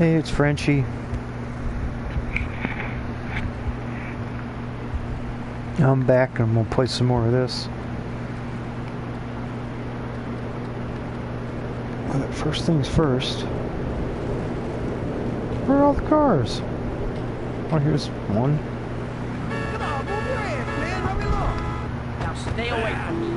Hey, it's Frenchie. I'm back and we'll play some more of this. But first things first. Where are all the cars? Oh, here's one. Come on, move your hands, man. Hurry along. Now stay away from me.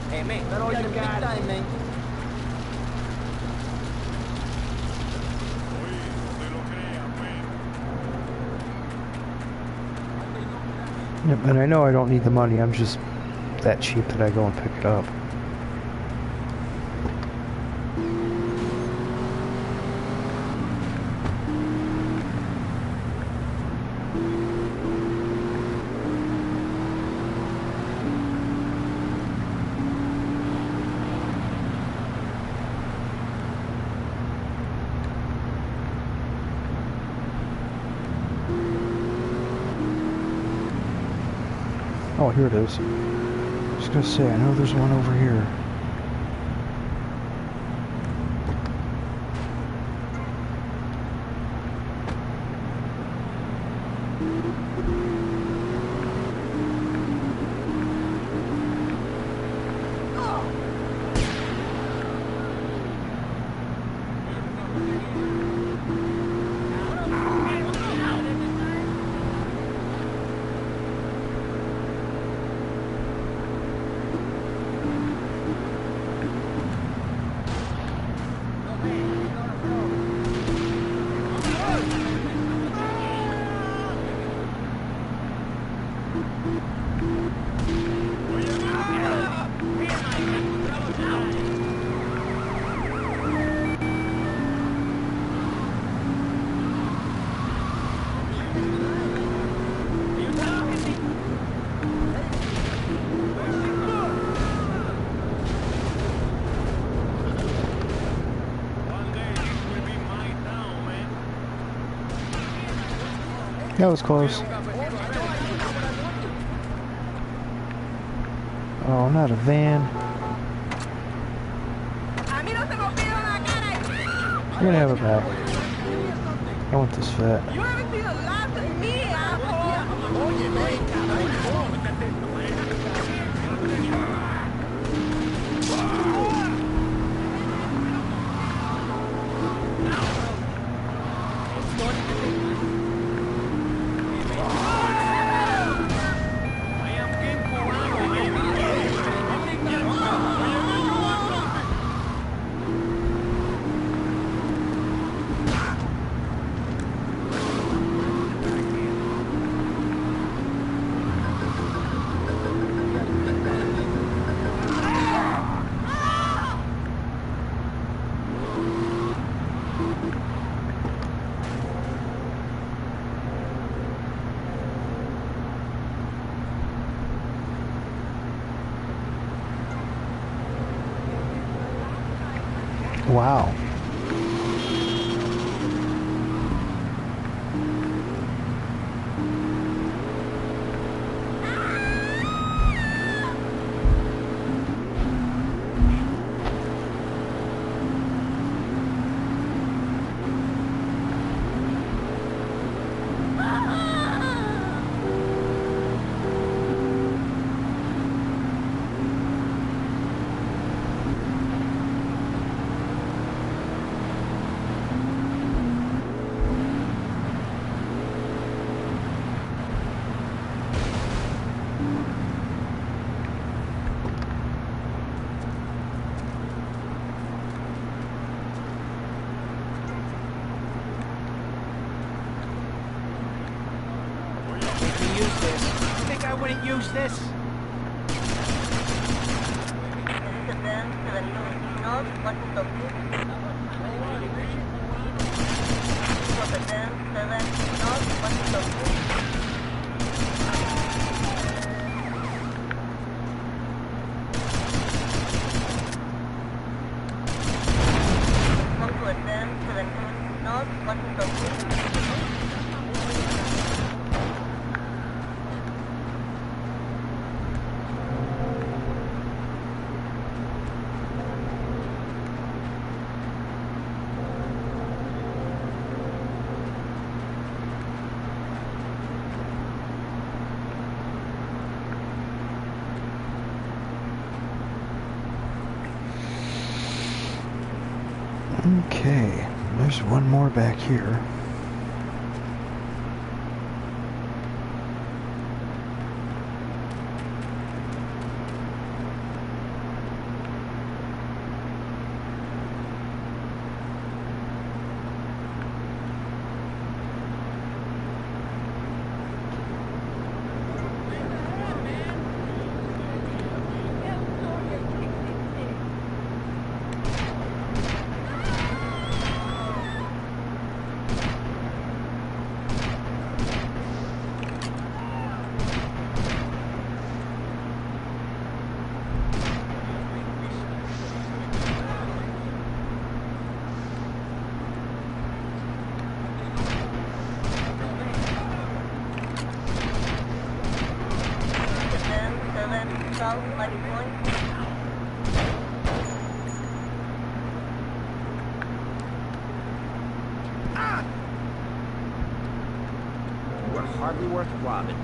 Hey, man, that all you got? Time, man. Yep, and I know I don't need the money. I'm just that cheap that I go and pick it up. Oh, here it is. I was gonna say, I know there's one over here. That was close. Oh, not a van. You're gonna have it back. I want this fat. You haven't seen the last of me, asshole. Wow. I wouldn't use this? Okay, there's one more back here. You are hardly worth robbing.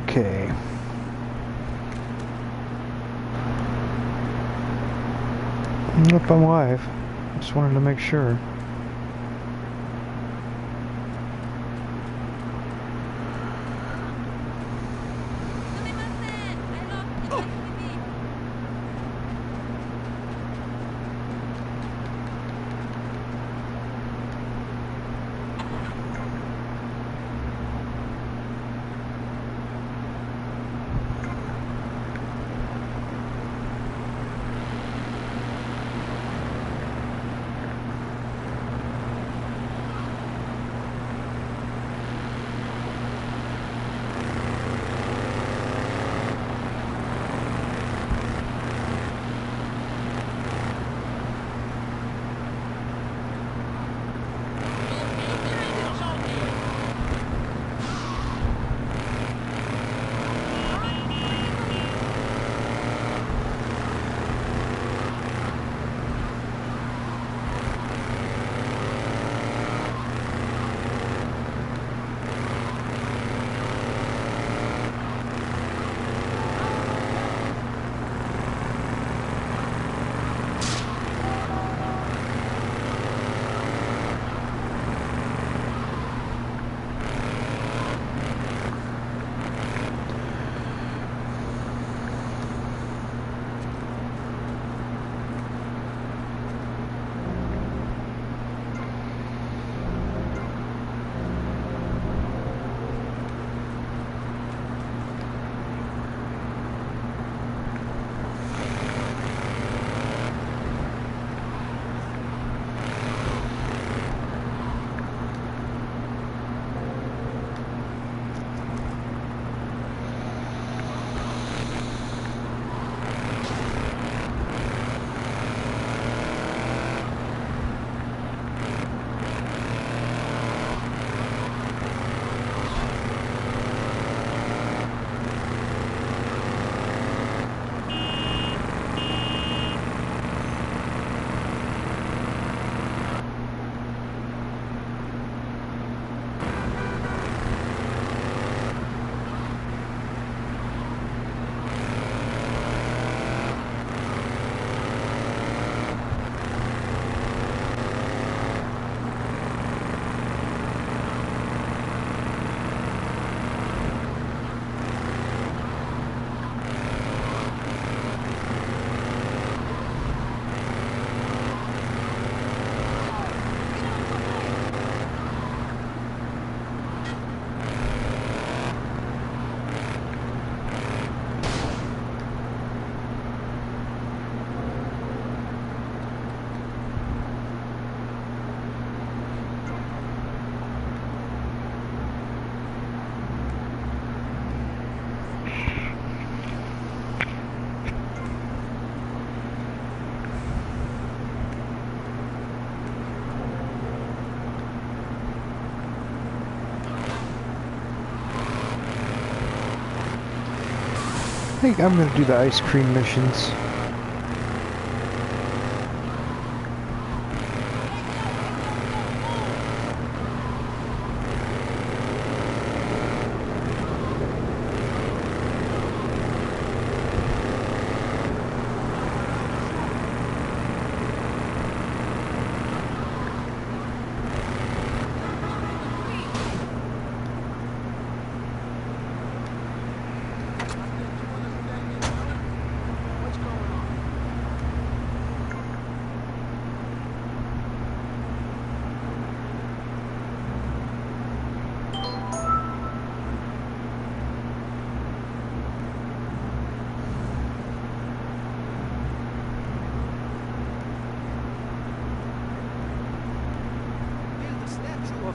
Okay. Yep, I'm live. Just wanted to make sure. think I'm gonna do the ice cream missions.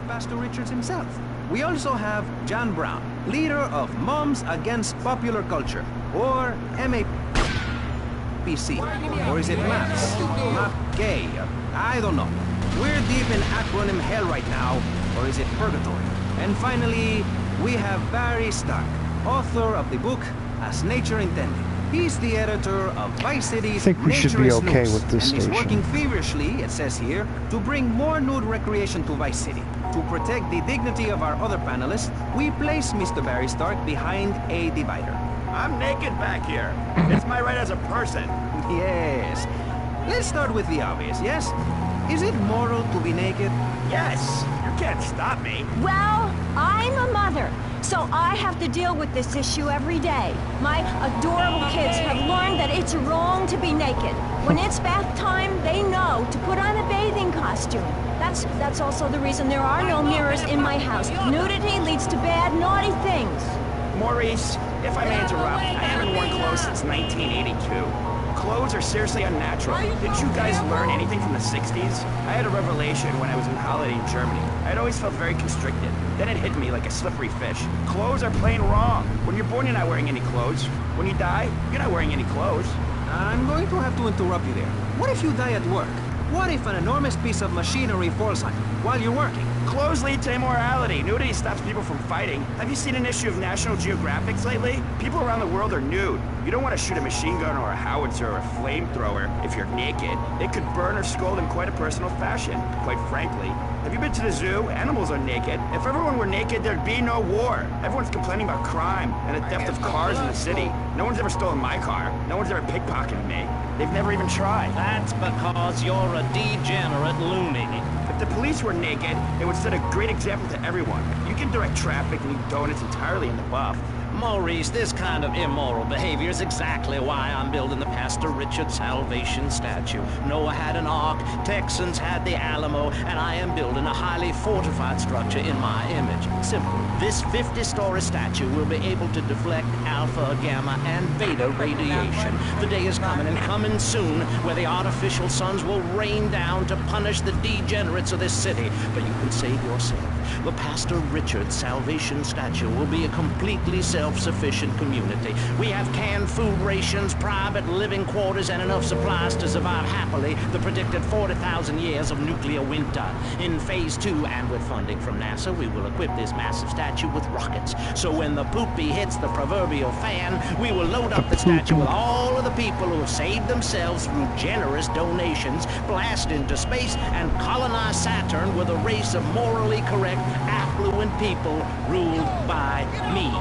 Pastor Richards himself. We also have John Brown, leader of Moms Against Popular Culture, or MAPC. Or is it MAPS? MAP-gay? I don't know. We're deep in acronym hell right now, or is it purgatory? And finally, we have Barry Stark, author of the book As Nature Intended. He's the editor of Vice City's I think we should be okay News, with this and he's working station. feverishly, it says here, to bring more nude recreation to Vice City. To protect the dignity of our other panelists, we place Mr. Barry Stark behind a divider. I'm naked back here. It's my right as a person. Yes. Let's start with the obvious, yes? Is it moral to be naked? Yes, you can't stop me. Well, I'm a mother, so I have to deal with this issue every day. My adorable kids have learned that it's wrong to be naked. When it's bath time, they know to put on a bathing costume. That's also the reason there are no mirrors in my house. Nudity leads to bad, naughty things. Maurice, if I may interrupt, I haven't worn clothes since 1982. Clothes are seriously unnatural. Didn't you guys learn anything from the 60s? I had a revelation when I was on holiday in Germany. I'd always felt very constricted. Then it hit me like a slippery fish. Clothes are plain wrong. When you're born, you're not wearing any clothes. When you die, you're not wearing any clothes. I'm going to have to interrupt you there. What if you die at work? What if an enormous piece of machinery falls on you while you're working? Clothes lead to immorality. Nudity stops people from fighting. Have you seen an issue of National Geographic lately? People around the world are nude. You don't want to shoot a machine gun or a howitzer or a flamethrower if you're naked. It could burn or scald in quite a personal fashion, quite frankly. Have you been to the zoo? Animals are naked. If everyone were naked, there'd be no war. Everyone's complaining about crime and the theft of cars in the city. No one's ever stolen my car. No one's ever pickpocketed me. They've never even tried. That's because you're a degenerate loony. If the police were naked, it would set a great example to everyone. You can direct traffic and eat donuts entirely in the buff. Maurice, this kind of immoral behavior is exactly why I'm building the Pastor Richard Salvation statue. Noah had an ark, Texans had the Alamo, and I am building a highly fortified structure in my image. Simple. This 50-story statue will be able to deflect alpha, gamma, and beta radiation. The day is coming, and coming soon, where the artificial suns will rain down to punish the degenerates of this city. But you can save yourself. The Pastor Richard Salvation statue will be a completely self-sufficient community. We have canned food rations, private living quarters, and enough supplies to survive happily the predicted 40,000 years of nuclear winter. In Phase 2, and with funding from NASA, we will equip this massive statue with rockets. So when the poopy hits the proverbial fan, we will load up the statue with all of the people who have saved themselves through generous donations, blast into space, and colonize Saturn with a race of morally correct, affluent people ruled by me.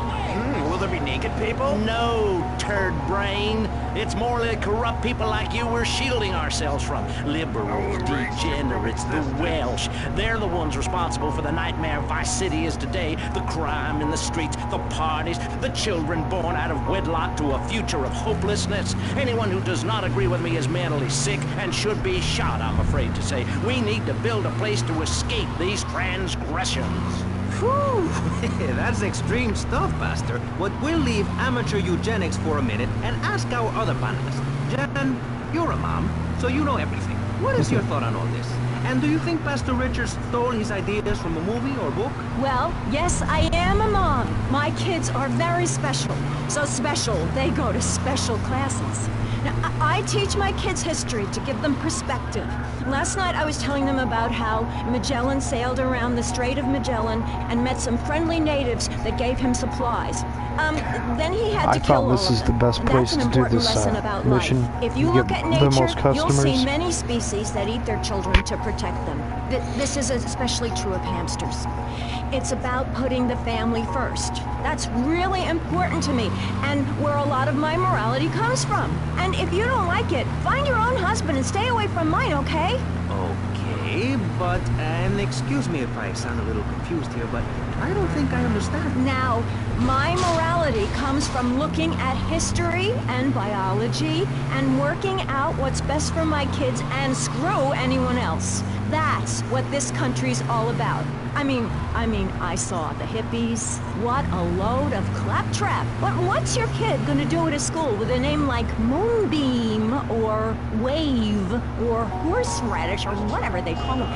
Will there be naked people? No, turd brain. It's morally corrupt people like you we're shielding ourselves from. Liberals, degenerates, the Welsh. They're the ones responsible for the nightmare Vice City is today. The crime in the streets, the parties, the children born out of wedlock to a future of hopelessness. Anyone who does not agree with me is mentally sick and should be shot, I'm afraid to say. We need to build a place to escape these transgressions. Whew, that's extreme stuff, Pastor. But we'll leave amateur eugenics for a minute and ask our other panelists. Jen, you're a mom, so you know everything. What is your thought on all this? And do you think Pastor Richards stole his ideas from a movie or book? Well, yes, I am a mom. My kids are very special. So special, they go to special classes. Now, I teach my kids history to give them perspective. Last night I was telling them about how Magellan sailed around the Strait of Magellan and met some friendly natives that gave him supplies. Then he had to I kill all found this of is them. the best And place that's an to do important this lesson about mission. life. If you You look get at the nature, most you'll see customers. many species that eat their children to protect them. This is especially true of hamsters. It's about putting the family first. That's really important to me, and where a lot of my morality comes from. And if you don't like it, find your own husband and stay away from mine, okay? Okay, but, and excuse me if I sound a little confused here, but I don't think I understand. Now, my morality comes from looking at history and biology and working out what's best for my kids and screw anyone else. That's what this country's all about. I mean, I saw the hippies. What a load of claptrap. But what's your kid gonna do at a school with a name like Moonbeam or Wave or Horseradish or whatever they call them?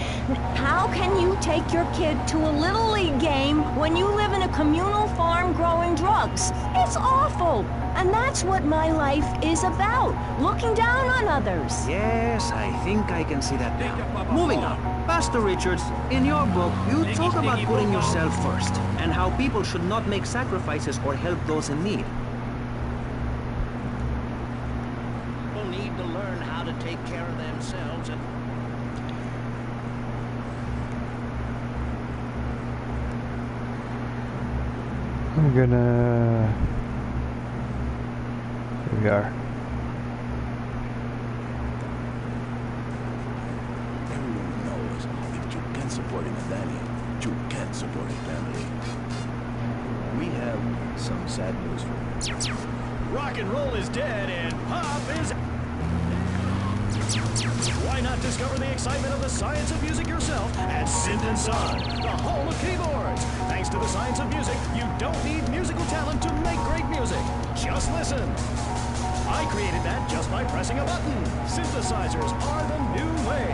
How can you take your kid to a Little League game when you live in a communal farm growing drugs? It's awful. And that's what my life is about. Looking down on others. Yes, I think I can see that now. Moving on. Pastor Richards, in your book, you talk about putting yourself first, and how people should not make sacrifices or help those in need. People need to learn how to take care of themselves and... I'm gonna... Here we are. Everyone knows if you can support a family, you can support a family. We have some sad news for you. Rock and roll is dead and pop is... Why not discover the excitement of the science of music yourself at Synth & Son, the home of keyboards. Thanks to the science of music, you don't need musical talent to make great music. Just listen. I created that just by pressing a button. Synthesizers are the new way.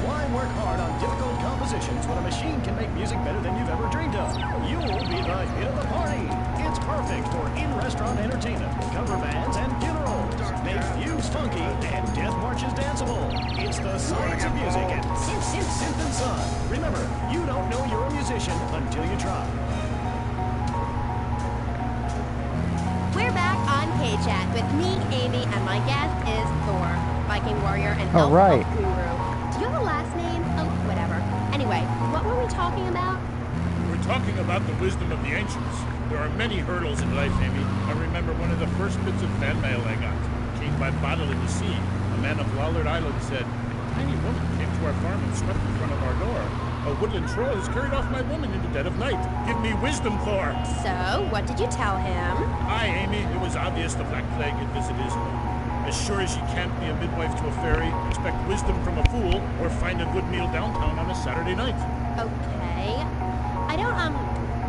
Why work hard on difficult compositions when a machine can make music better than you've ever dreamed of? You'll be the hit of the party. It's perfect for in-restaurant entertainment, cover bands, and funerals. Make fugues funky and death marches danceable. It's the science of music at Synth & Son. Remember, you don't know you're a musician until you try. We're back on K-Chat with me, Amy, and my guest is Thor, Viking warrior and elf right. guru. Do you have a last name? Oh, whatever. Anyway, what were we talking about? We're talking about the wisdom of the ancients. There are many hurdles in life, Amy. I remember one of the first bits of fan mail I got came by Bottle in the Sea. A man of Lollard Island said, "A tiny woman came to our farm and swept in front of our door. A woodland troll has carried off my woman in the dead of night. Give me wisdom, Thor." So, what did you tell him? Aye, Amy, it was obvious the Black Plague had visited his home. As sure as you can't be a midwife to a fairy, expect wisdom from a fool, or find a good meal downtown on a Saturday night. Okay.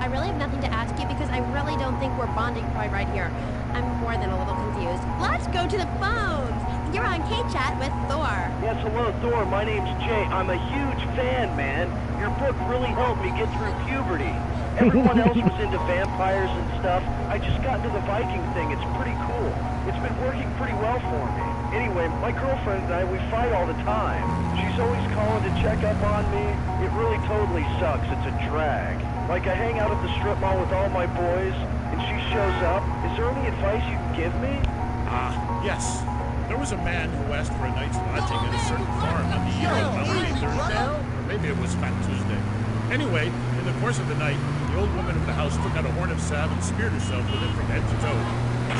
I really have nothing to ask you because I really don't think we're bonding quite right here. I'm more than a little confused. Let's go to the phones. You're on K-Chat with Thor. Yes, hello, Thor. My name's Jay. I'm a huge fan, man. Your book really helped me get through puberty. Everyone else was into vampires and stuff. I just got into the Viking thing. It's pretty cool. It's been working pretty well for me. Anyway, my girlfriend and I, we fight all the time. She's always calling to check up on me. It really totally sucks. It's a drag. Like, I hang out at the strip mall with all my boys, and she shows up. Is there any advice you can give me? Yes. There was a man who asked for a night's lodging at a certain farm on the eve of Maundy Thursday, or maybe it was Fat Tuesday. Anyway, in the course of the night, the old woman of the house took out a horn of salve and speared herself with it from head to toe.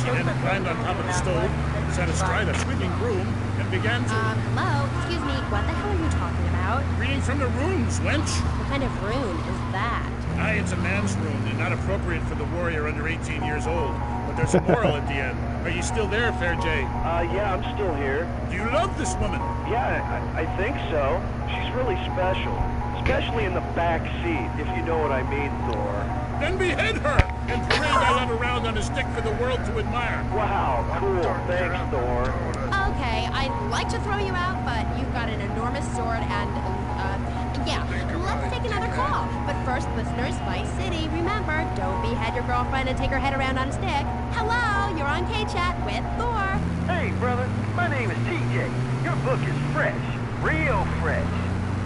She then climbed on top of the stove, sat astride a sweeping broom, and began to... Hello? Excuse me, what the hell are you talking about? Reading from the runes, wench! What kind of rune is that? Aye, it's a man's rune, and not appropriate for the warrior under 18 years old. But there's a moral at the end. Are you still there, Fair Jay? Yeah, I'm still here. Do you love this woman? Yeah, I think so. She's really special. Especially in the back seat, if you know what I mean, Thor. Then behead her, and parade my love around on a stick for the world to admire. Wow, cool. Thanks, Thor. Okay, I'd like to throw you out, but you've got an enormous sword and, yeah, let's take another call. But first, listeners, Vice City, remember, don't behead your girlfriend and take her head around on a stick. Hello, you're on K-Chat with Thor. Hey, brother, my name is TJ. Your book is fresh, real fresh.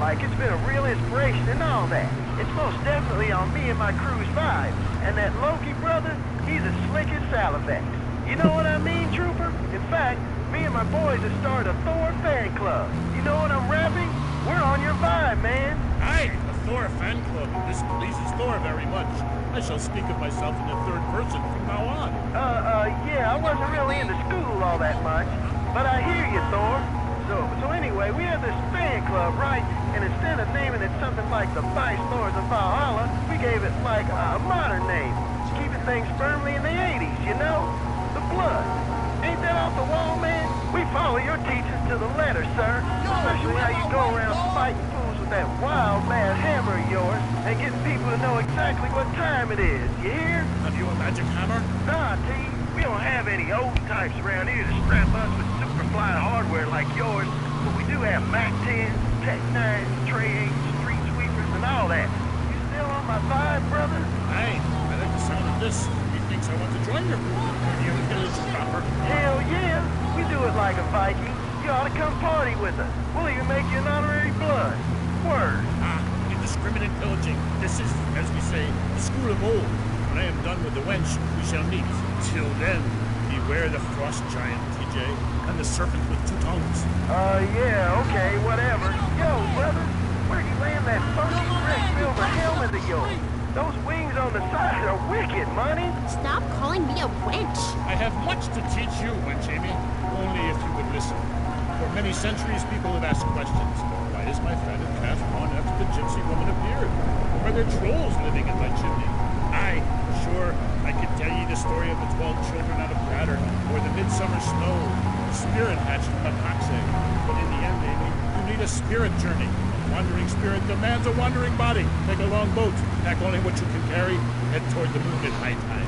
Like, it's been a real inspiration and all that. It's most definitely on me and my crew's vibe. And that Loki brother, he's as slick as Salivex. You know what I mean, Trooper? In fact, me and my boys have started a Thor fan club. You know what I'm rapping? We're on your vibe, man. Aye, a Thor fan club. This pleases Thor very much. I shall speak of myself in the third person from now on. Yeah, I wasn't really into school all that much. But I hear you, Thor. So anyway, we have this fan club, right? And instead of naming it something like the Vice Lords of Valhalla, we gave it like a modern name. Keeping things firmly in the 80s, you know? The Blood. Ain't that off the wall, man? We follow your teachings to the letter, sir. Especially how you go around fighting fools with that wild, mad hammer of yours and getting people to know exactly what time it is. You hear? Have you a magic hammer? Nah, T. We don't have any old types around here to strap us with superfly hardware like yours, but we do have Mac 10s, Tech 9s, Trey 8s, Street Sweepers, and all that. You still on my vibe, brother? Aye, I like the sound of this. He thinks I want to join your group. Maybe you village proper. Hell yeah! We do it like a Viking. You ought to come party with us. We'll even make you an honorary blood. Word. Ah, indiscriminate pillaging. This is, as we say, the school of old. When I am done with the wench, we shall meet. Till then, beware the frost giant, TJ, and the serpent with two tongues. Yeah, okay, whatever. Yo, brother, where'd you land that funky red silver helmet of yours? Those wings on the side are wicked, money. Stop calling me a wench. I have much to teach you, wench Amy, only if you would listen. For many centuries, people have asked questions. Why does my fatted calf run after the gypsy woman appeared? Are there trolls living in my chimney? Aye, sure, I could tell ye the story of the 12 children out of Prater, or the midsummer snow, the spirit hatched from a cock's egg. But in the end, Amy, you need a spirit journey. A wandering spirit demands a wandering body. Take a long boat, pack only what you can carry, head toward the moon at high tide.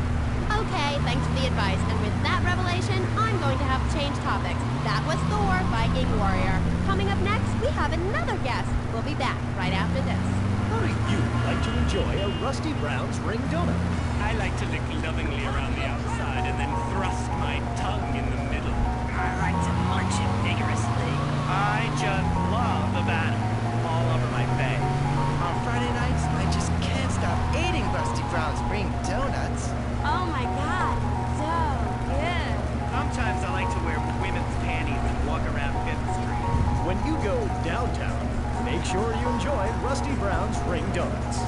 Okay, thanks for the advice. And with that revelation, I'm going to have to change topics. That was Thor, Viking warrior. Coming up next, we have another guest. We'll be back right after this. How do you like to enjoy a Rusty Brown's ring donut? I like to lick lovingly around the outside and then thrust my tongue in the middle. I like to munch it vigorously. I just love the batter all over my face. On Friday nights, I just can't stop eating Rusty Brown's ring donuts. Oh my god, so good. Sometimes I like to wear women's panties and walk around Fifth Street. When you go downtown, make sure you enjoy Rusty Brown's ring donuts.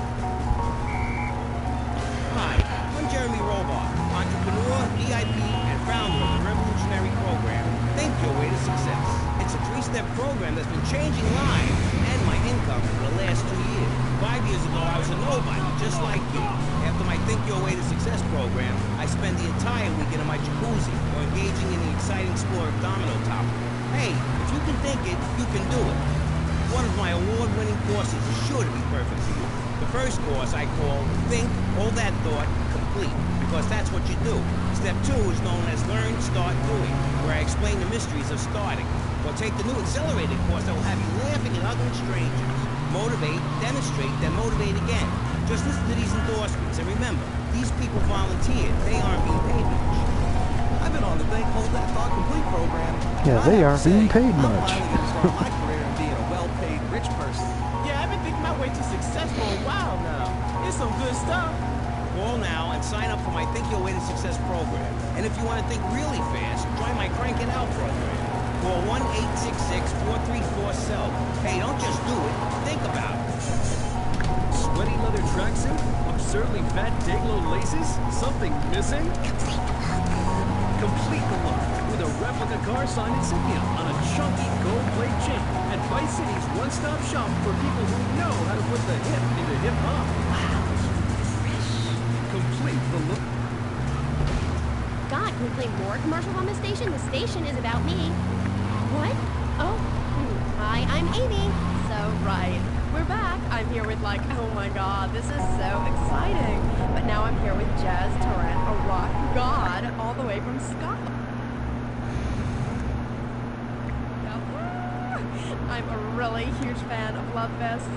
Hi, I'm Jeremy Robar, entrepreneur, EIP, and founder of the revolutionary program, Think Your Way to Success. It's a 3-step program that's been changing lives and my income for the last 2 years. 5 years ago, I was a nobody, just like you. After my Think Your Way to Success program, I spend the entire weekend in my jacuzzi or engaging in the exciting sport of domino topping. Hey, if you can think it, you can do it. One of my award-winning courses is sure to be perfect for you. The first course I call Think, Hold That Thought, Complete, because that's what you do. Step 2 is known as Learn, Start, Doing, where I explain the mysteries of starting. Or take the new accelerated course that will have you laughing at ugly strangers. Motivate, demonstrate, then motivate again. Just listen to these endorsements, and remember, these people volunteered. They aren't being paid much. I've been on the Think Hold That Thought Complete program. Yeah, they aren't being paid much. I'm finally gonna start my career in being a well-paid rich person. Yeah, I've been thinking my way to success for a while now. It's some good stuff. Call now and sign up for my Think Your Way to Success program. And if you want to think really fast, try my Crank It Out program. Call 1-866-434-SELF. Hey, don't just do it. Think about it. Sweaty leather tracksuit? Absurdly fat Dayglow laces? Something missing? Complete the look with a replica car signed insignia on a chunky gold plate chain at Vice City's one-stop shop for people who know how to put the hip into hip-hop. Complete the look. God, can we play more commercials on this station? The station is about me. What? Oh, hi, I'm Amy. So, right. We're back. I'm here with oh my god, this is so exciting. But now I'm here with Jazz Torrent, a rock god, all the way from Scotland. I'm a really huge fan of Love Fest.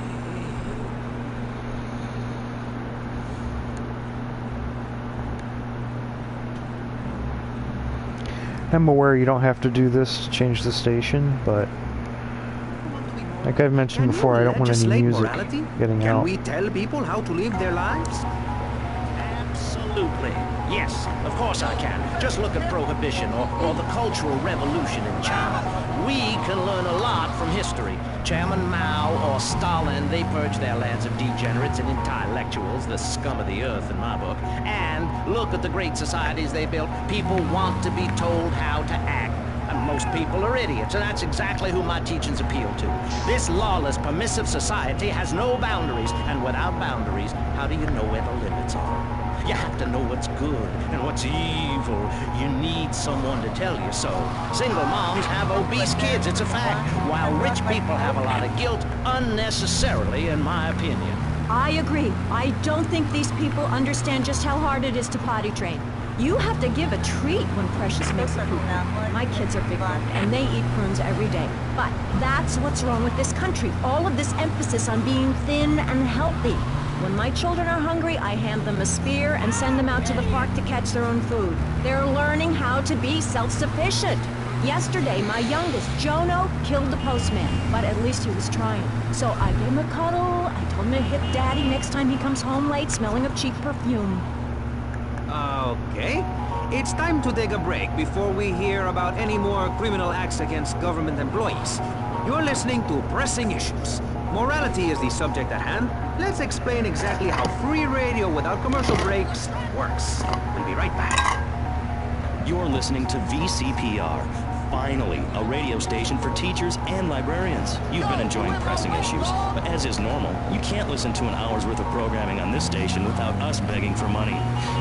I'm aware you don't have to do this to change the station, but like I've mentioned before, I don't want any legislate music morality? getting out. Can we tell people how to live their lives? Absolutely. Yes, of course I can. Just look at Prohibition or the Cultural Revolution in China. We can learn a lot from history. Chairman Mao or Stalin, they purged their lands of degenerates and intellectuals, the scum of the earth in my book. And look at the great societies they built. People want to be told how to act. And most people are idiots, and that's exactly who my teachings appeal to. This lawless, permissive society has no boundaries, and without boundaries, how do you know where the limits are? You have to know what's good and what's evil. You need someone to tell you so. Single moms have obese kids, it's a fact, while rich people have a lot of guilt unnecessarily, in my opinion. I agree. I don't think these people understand just how hard it is to potty train. You have to give a treat when Precious makes a poop. My kids are big boned, and they eat prunes every day. But that's what's wrong with this country. All of this emphasis on being thin and healthy. When my children are hungry, I hand them a spear and send them out to the park to catch their own food. They're learning how to be self-sufficient. Yesterday, my youngest, Jono, killed the postman, but at least he was trying. So I gave him a cuddle, I told him to hit Daddy next time he comes home late smelling of cheap perfume. Okay. It's time to take a break before we hear about any more criminal acts against government employees. You're listening to Pressing Issues. Morality is the subject at hand. Let's explain exactly how free radio without commercial breaks works. We'll be right back. You're listening to VCPR. Finally, a radio station for teachers and librarians. You've been enjoying Pressing Issues, but as is normal, you can't listen to an hour's worth of programming on this station without us begging for money.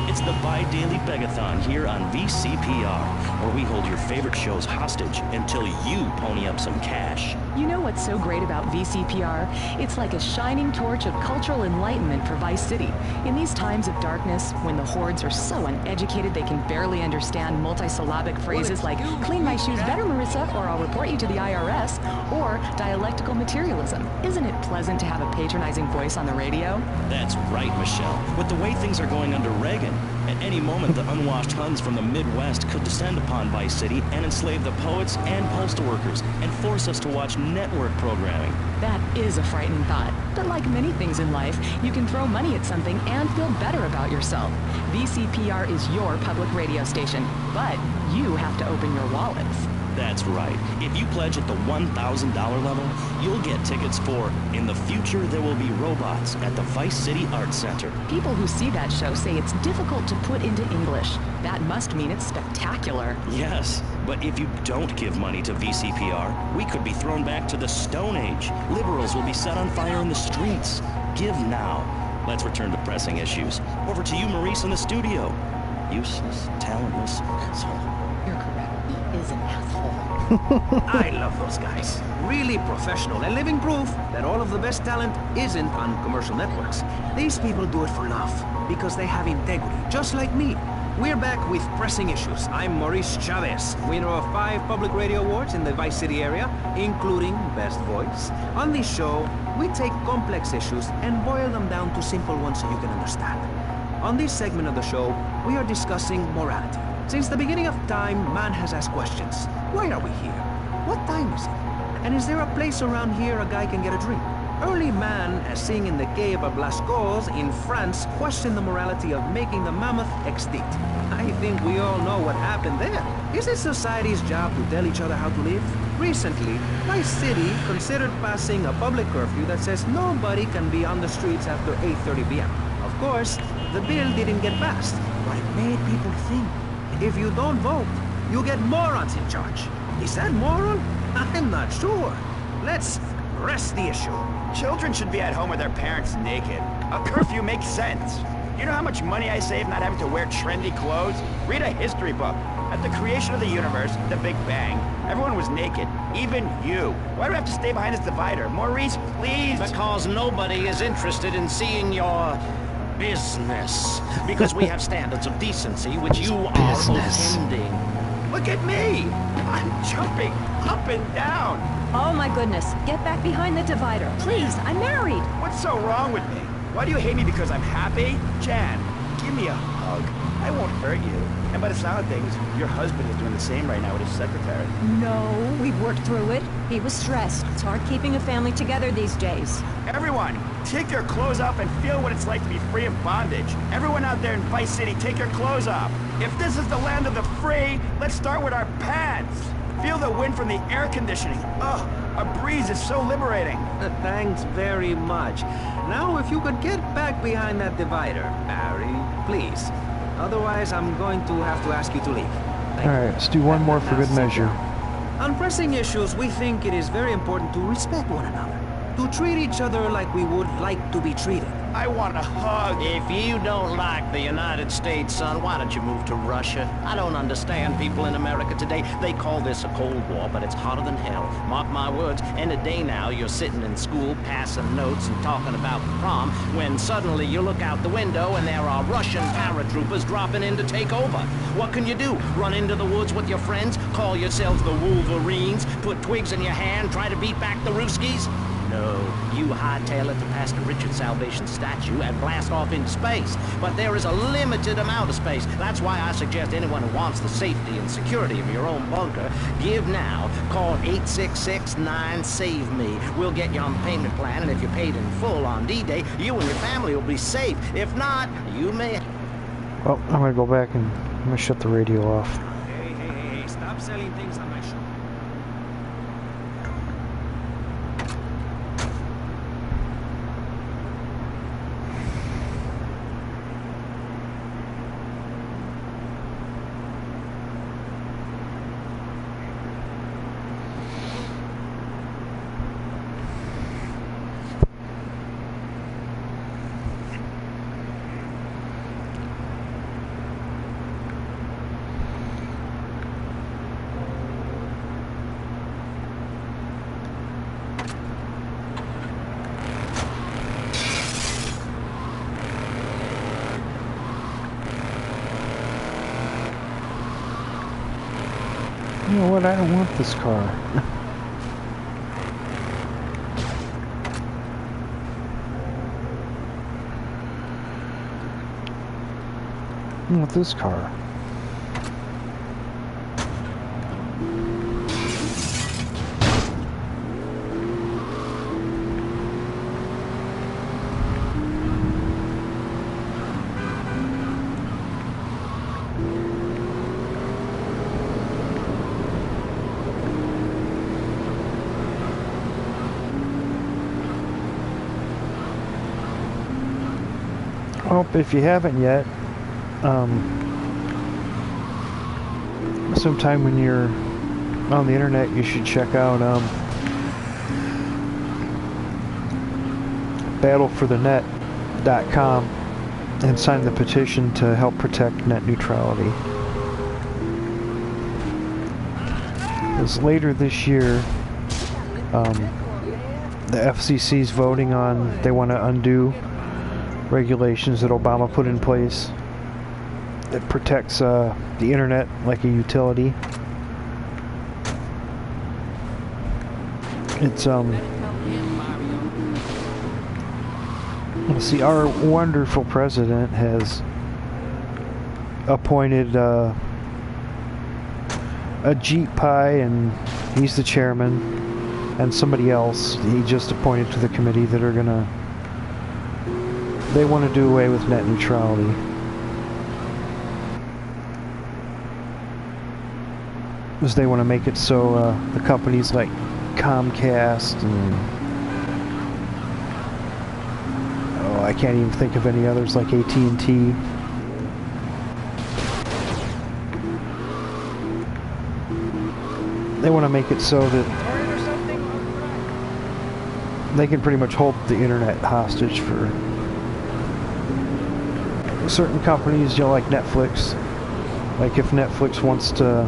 It's the bi-daily begathon here on VCPR, where we hold your favorite shows hostage until you pony up some cash. You know what's so great about VCPR? It's like a shining torch of cultural enlightenment for Vice City. In these times of darkness, when the hordes are so uneducated they can barely understand multisyllabic phrases like, clean my shoes better, Marissa, or I'll report you to the IRS, or dialectical materialism. Isn't it pleasant to have a patronizing voice on the radio? That's right, Michelle. With the way things are going under Reagan, at any moment the unwashed Huns from the Midwest could descend upon Vice City and enslave the poets and postal workers and force us to watch network programming. That is a frightening thought. But like many things in life, you can throw money at something and feel better about yourself. VCPR is your public radio station, but you have to open your wallets. That's right. If you pledge at the $1,000 level, you'll get tickets for In the Future There Will Be Robots at the Vice City Arts Center. People who see that show say it's difficult to put into English. That must mean it's spectacular. Yes, but if you don't give money to VCPR, we could be thrown back to the Stone Age. Liberals will be set on fire in the streets. Give now. Let's return to Pressing Issues. Over to you, Maurice, in the studio. Useless, talentless asshole. You're correct. He is an asshole. I love those guys. Really professional and living proof that all of the best talent isn't on commercial networks. These people do it for love, because they have integrity, just like me. We're back with Pressing Issues. I'm Maurice Chavez, winner of 5 public radio awards in the Vice City area, including Best Voice. On this show, we take complex issues and boil them down to simple ones so you can understand. On this segment of the show, we are discussing morality. Since the beginning of time, man has asked questions. Why are we here? What time is it? And is there a place around here a guy can get a drink? Early man, as seen in the cave of Lascaux in France, questioned the morality of making the mammoth extinct. I think we all know what happened there. Is it society's job to tell each other how to live? Recently, Vice City considered passing a public curfew that says nobody can be on the streets after 8:30 p.m. Of course, the bill didn't get passed, but it made people think. If you don't vote, you get morons in charge. Is that moral? I'm not sure. Let's press the issue. Children should be at home with their parents naked. A curfew makes sense. You know how much money I save not having to wear trendy clothes? Read a history book. At the creation of the universe, the Big Bang, everyone was naked, even you. Why do I have to stay behind this divider? Maurice, please! Because nobody is interested in seeing your business. Because we have standards of decency which you are offending. Look at me! I'm jumping up and down. Oh my goodness, get back behind the divider. Please, I'm married. What's so wrong with me? Why do you hate me because I'm happy? Jan, Give me a hug. I won't hurt you. And by the sound of things, your husband is doing the same right now with his secretary. No, we've worked through it. He was stressed. It's hard keeping a family together these days. Everyone, take your clothes off and feel what it's like to be free of bondage. Everyone out there in Vice City, take your clothes off. If this is the land of the free, let's start with our pants. Feel the wind from the air conditioning. Ugh, a breeze is so liberating. Thanks very much. Now, if you could get back behind that divider, Barry, please. Otherwise, I'm going to have to ask you to leave. Alright, let's do one more for good measure. On pressing issues, we think it is very important to respect one another. To treat each other like we would like to be treated. I want a hug. If you don't like the United States, son, why don't you move to Russia? I don't understand people in America today. They call this a Cold War, but it's hotter than hell. Mark my words, in a day now, you're sitting in school, passing notes and talking about the prom, when suddenly you look out the window and there are Russian paratroopers dropping in to take over. What can you do? Run into the woods with your friends? Call yourselves the Wolverines? Put twigs in your hand? Try to beat back the Ruskies? No, you hightail it to Pastor Richard's Salvation statue and blast off into space. But there is a limited amount of space. That's why I suggest anyone who wants the safety and security of your own bunker, give now. Call 866-9-SAVE-ME. We'll get you on the payment plan, and if you're paid in full on D-Day, you and your family will be safe. If not, you may... Well, I'm gonna go back and I'm gonna shut the radio off. Hey, stop selling things on my show. You know what? I don't want this car. I want this car. Well, if you haven't yet, sometime when you're on the internet, you should check out battleforthenet.com and sign the petition to help protect net neutrality. Because later this year, the FCC's voting on, they want to undo regulations that Obama put in place that protects the internet like a utility. It's let's see, our wonderful president has appointed a Jeet Pie, and he's the chairman, and somebody else he just appointed to the committee that are gonna, they want to do away with net neutrality. Because they want to make it so the companies like Comcast and I can't even think of any others, like AT&T. They want to make it so that they can pretty much hold the internet hostage for certain companies, you know, like Netflix. Like if Netflix wants to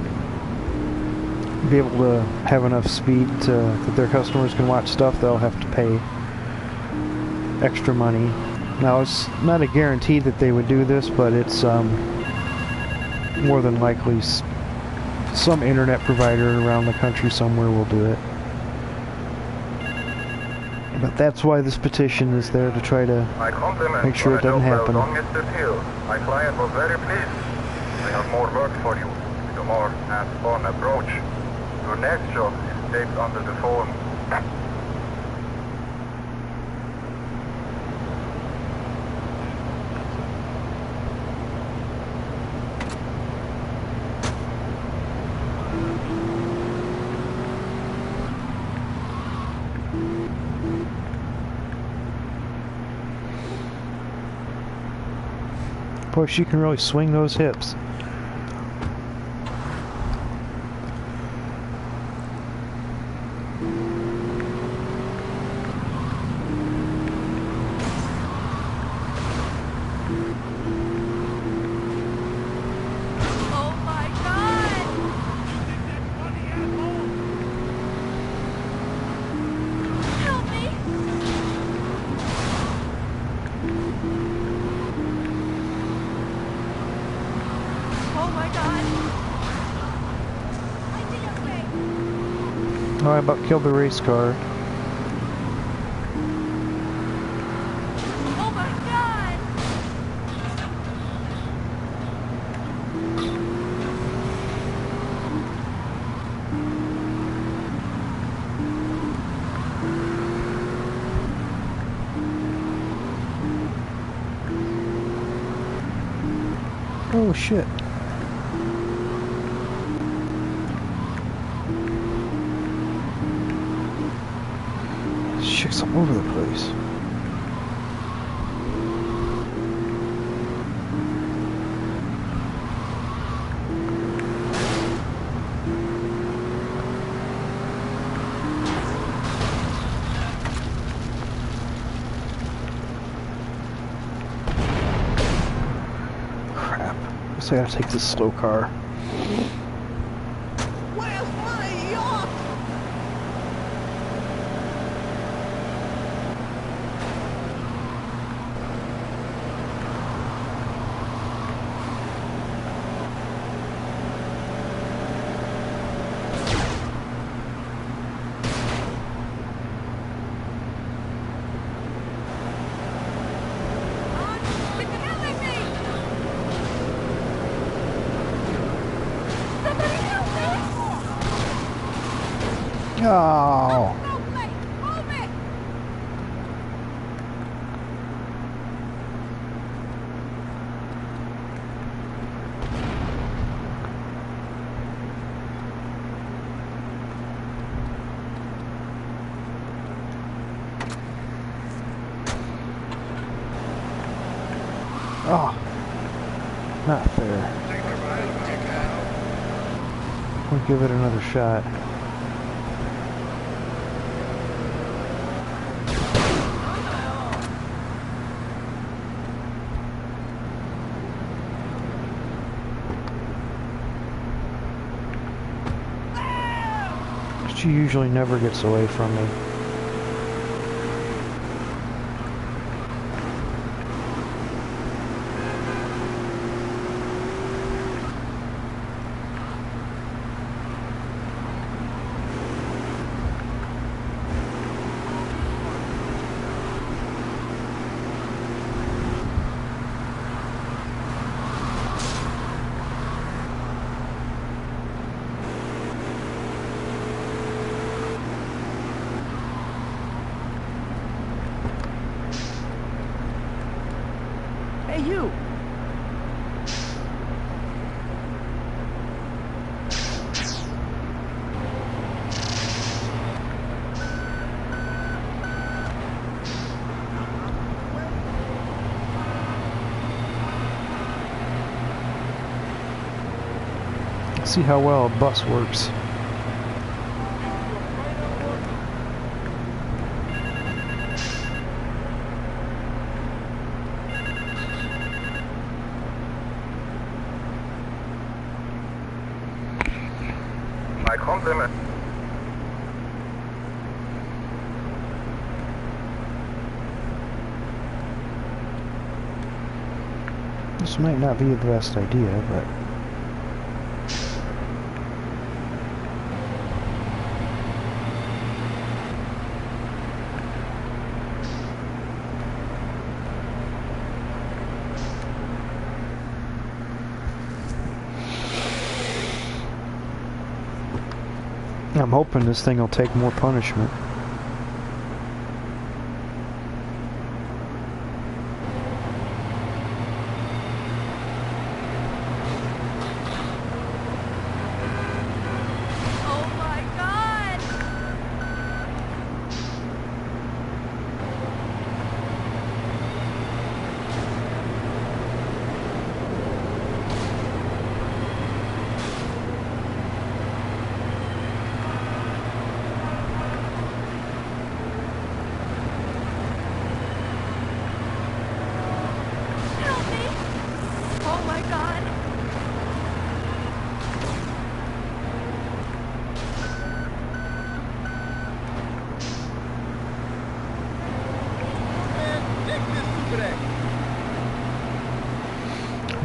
be able to have enough speed that their customers can watch stuff, they'll have to pay extra money. Now, it's not a guarantee that they would do this, but it's more than likely some internet provider around the country somewhere will do it. But that's why this petition is there, to try to make sure it doesn't happen. Mr. Teal. My client was very pleased. We have more work for you. The more hands-on approach. Your next job is taped under the phone. Boy, she can really swing those hips. Oh my God! Help me! Oh my God! Oh, I about killed the race car. Oh my God! Oh shit. Shit's all over the place. Crap. Guess I gotta take this slow car. Where's my yacht? Oh. Oh, not fair. We'll give it another shot. She usually never gets away from me. Hey, you! See how well a bus works. My compliment. This might not be the best idea, but... I'm hoping this thing will take more punishment.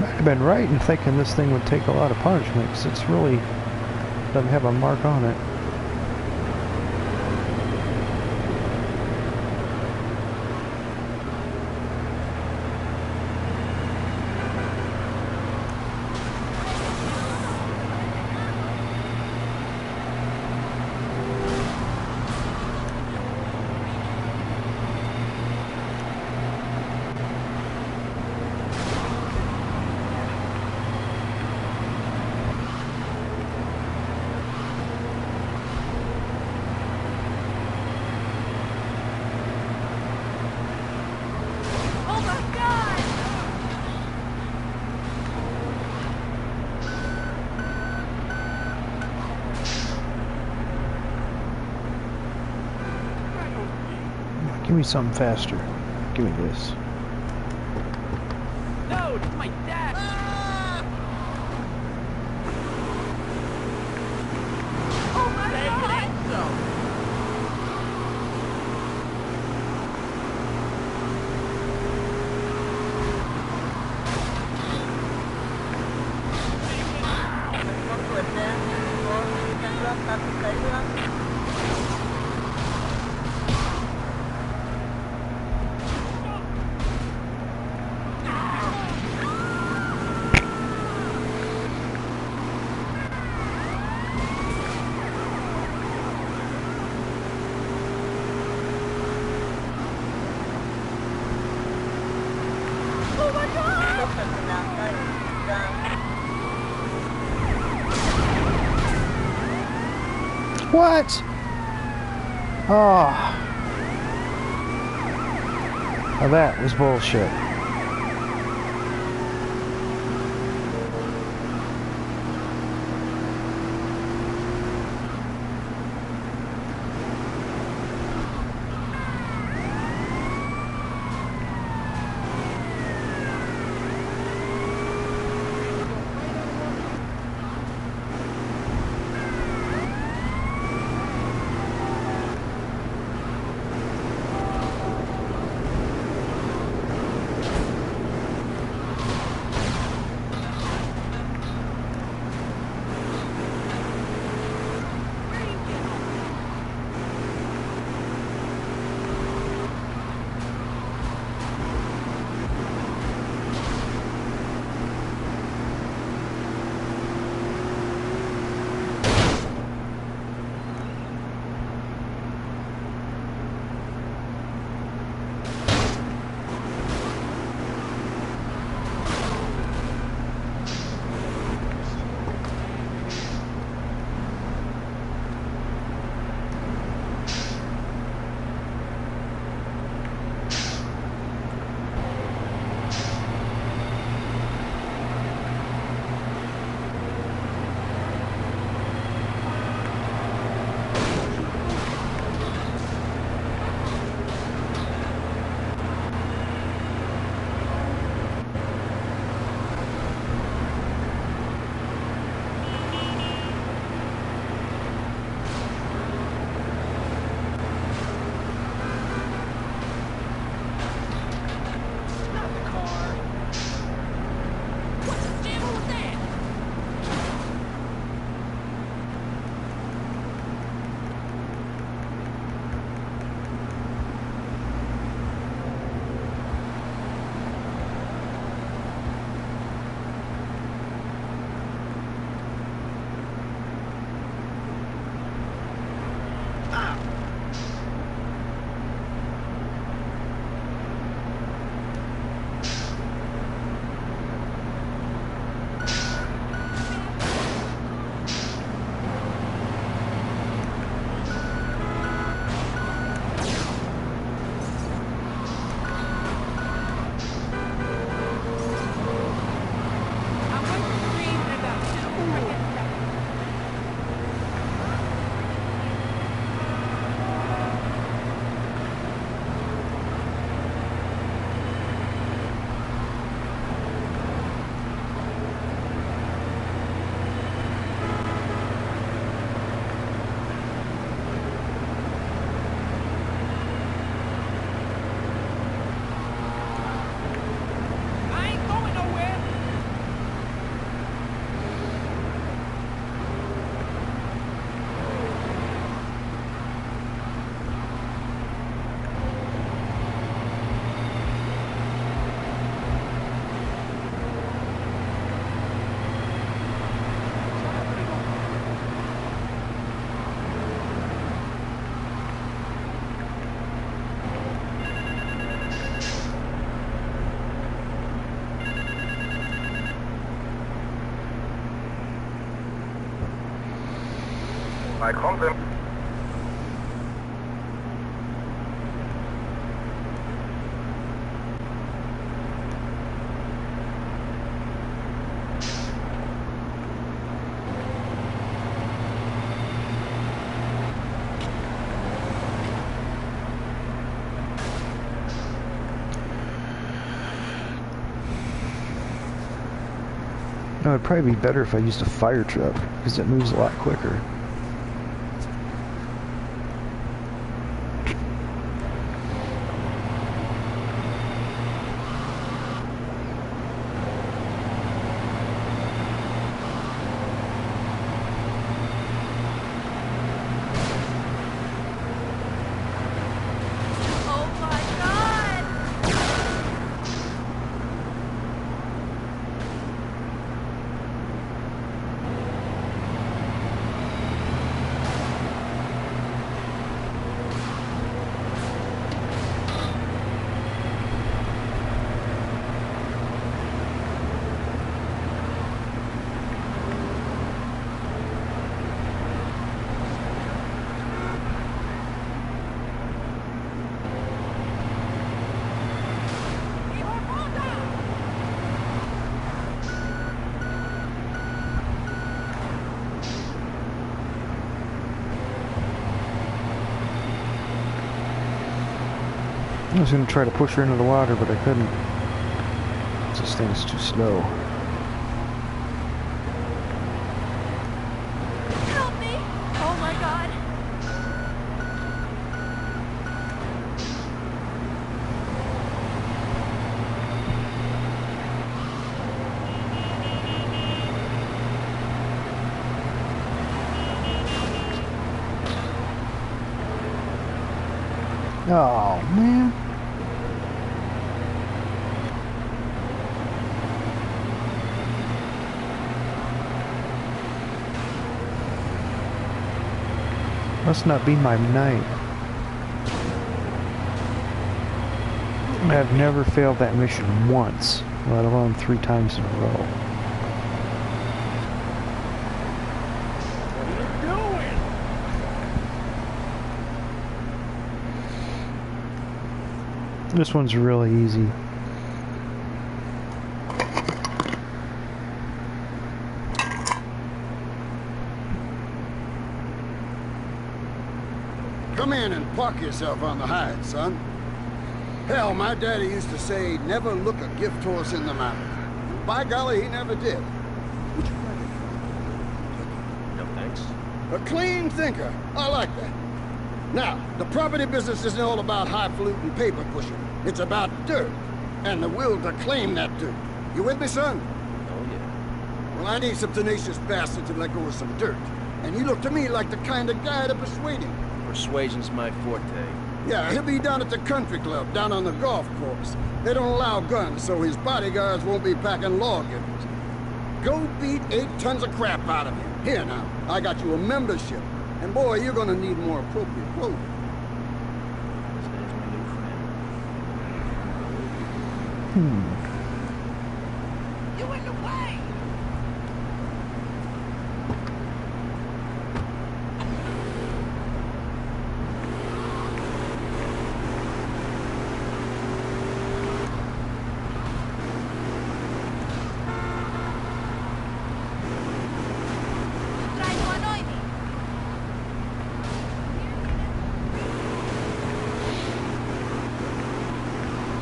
I've been right in thinking this thing would take a lot of punishment, because it's really doesn't have a mark on it. Give me something faster. Give me this. No, it's my dad. Oh my God! What? Oh. Now that was bullshit. I compliment. No, it'd probably be better if I used a fire truck, because it moves a lot quicker. I was going to try to push her into the water, but I couldn't. This thing's too slow. Help me! Oh my god! Oh, man. Must not be my night. I've never failed that mission once, let alone 3 times in a row. This one's really easy. Come in and park yourself on the hide, son. Hell, my daddy used to say, never look a gift horse in the mouth. By golly, he never did. Would you like it? No, thanks. A clean thinker. I like that. Now, the property business isn't all about highfalutin paper pushing. It's about dirt, and the will to claim that dirt. You with me, son? Oh, yeah. Well, I need some tenacious bastard to let go of some dirt. And you look to me like the kind of guy to persuade him. Persuasion's my forte. Yeah, he'll be down at the country club, down on the golf course. They don't allow guns, so his bodyguards won't be packing lawgivers. Go beat 8 tons of crap out of him. Here now, I got you a membership. And boy, you're gonna need more appropriate clothing. You in the way!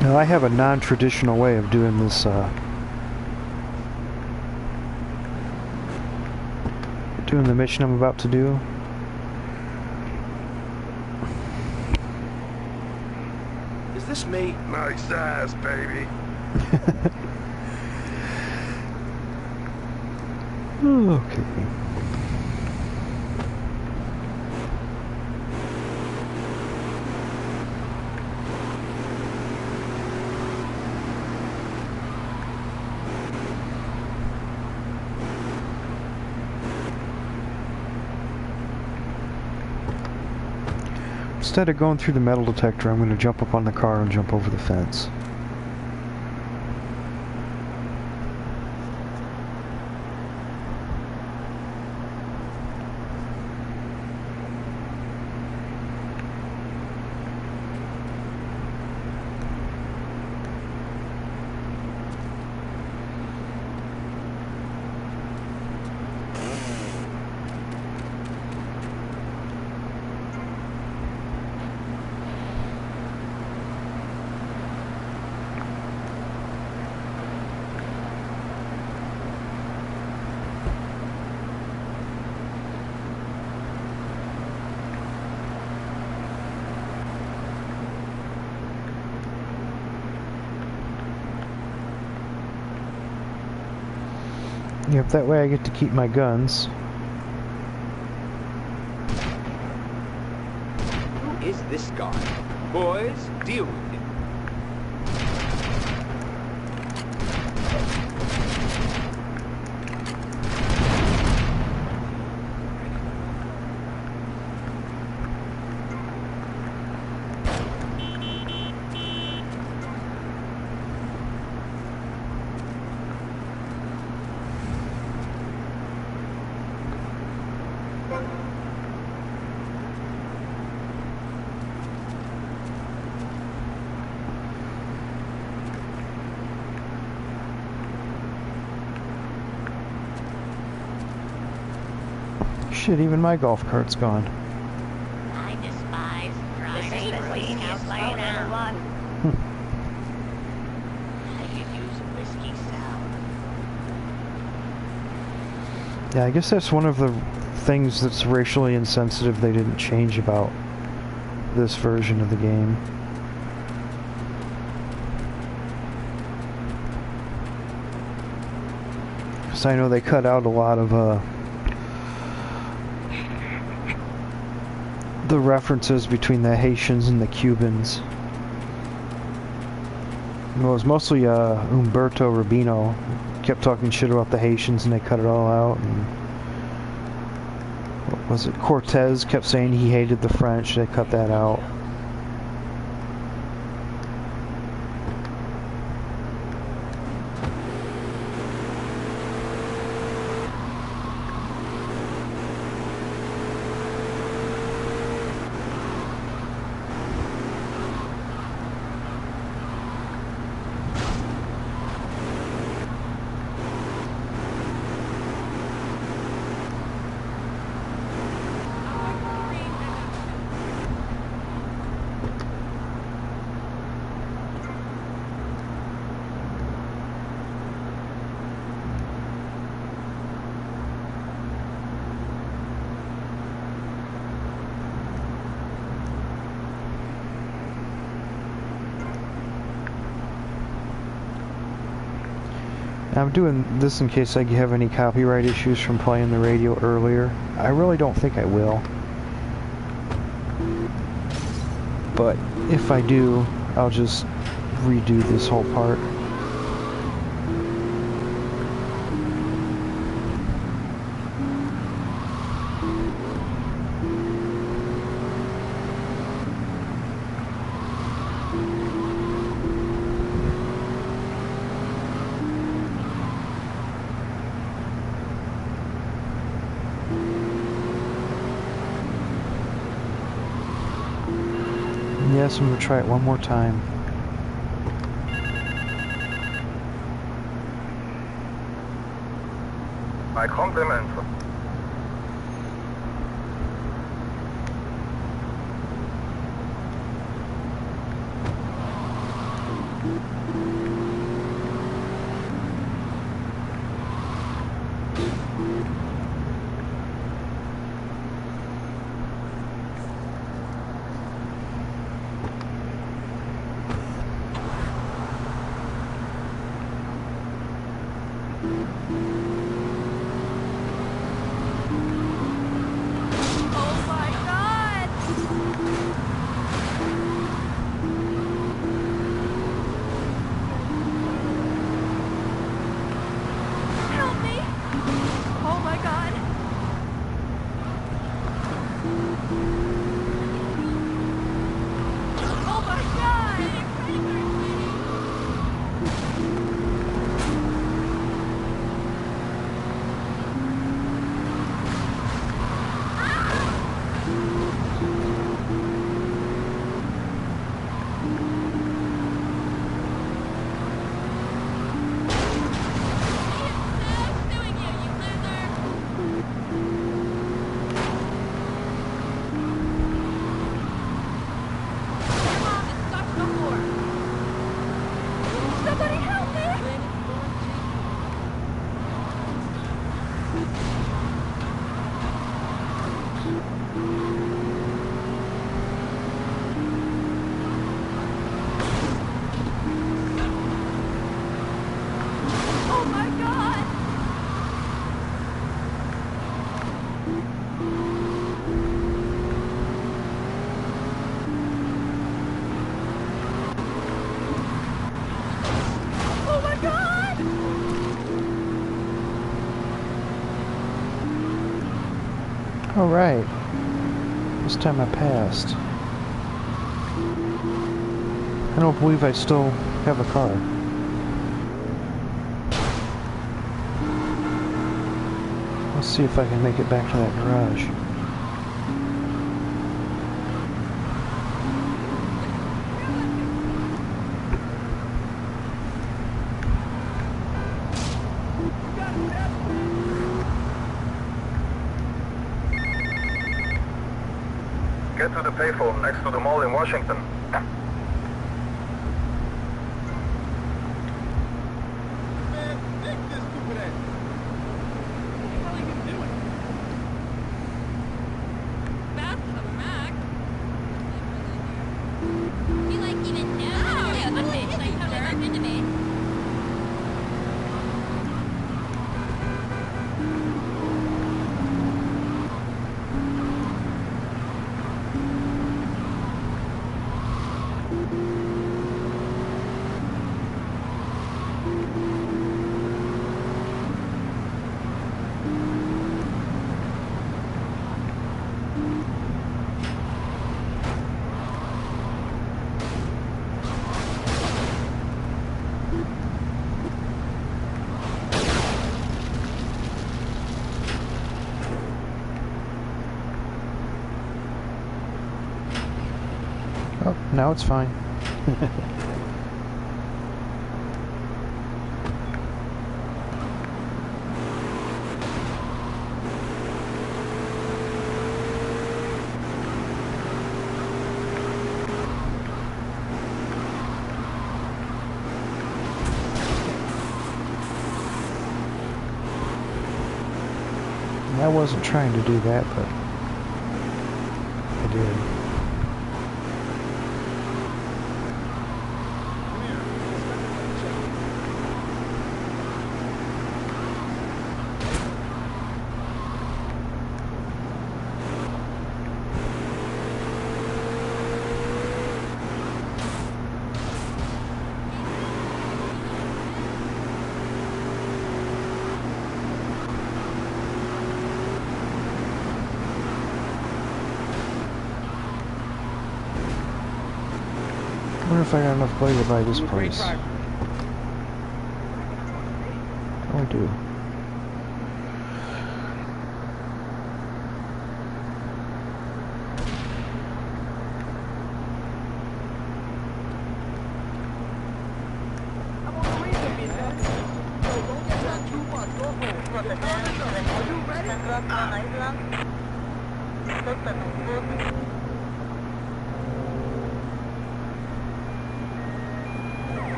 Now, I have a non-traditional way of doing this, doing the mission I'm about to do. Is this me? Nice ass, baby. Okay. Instead of going through the metal detector, I'm going to jump up on the car and jump over the fence. Yep, that way I get to keep my guns. Who is this guy? Boys, deal with him. Shit, even my golf cart's gone. I despise driving. This ain't the cleanest slow down one. I could use a whiskey sour. Yeah, I guess that's one of the things that's racially insensitive they didn't change about this version of the game. Because I know they cut out a lot of the references between the Haitians and the Cubans. It was mostly Umberto Rubino kept talking shit about the Haitians and they cut it all out. And what was it? Cortez kept saying he hated the French. They cut that out. I'm doing this in case I have any copyright issues from playing the radio earlier. I really don't think I will. But if I do, I'll just redo this whole part. Yes, I'm going to try it one more time. My compliments. Alright. This time I passed. I don't believe I still have a car. Let's see if I can make it back to that garage. Get to the payphone next to the mall in Washington. Oh, now it's fine. I wasn't trying to do that, but I did. I wonder if I got enough money to buy this place. Oh, I do.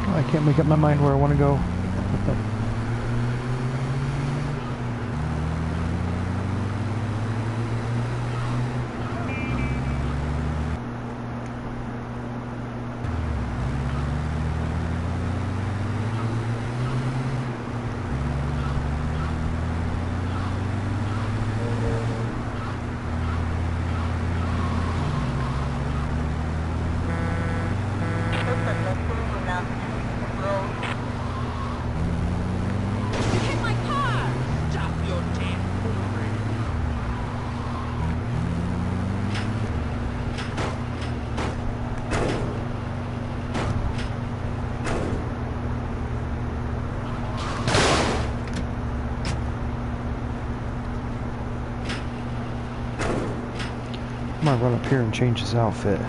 I can't make up my mind where I want to go. might run up here and change his outfit.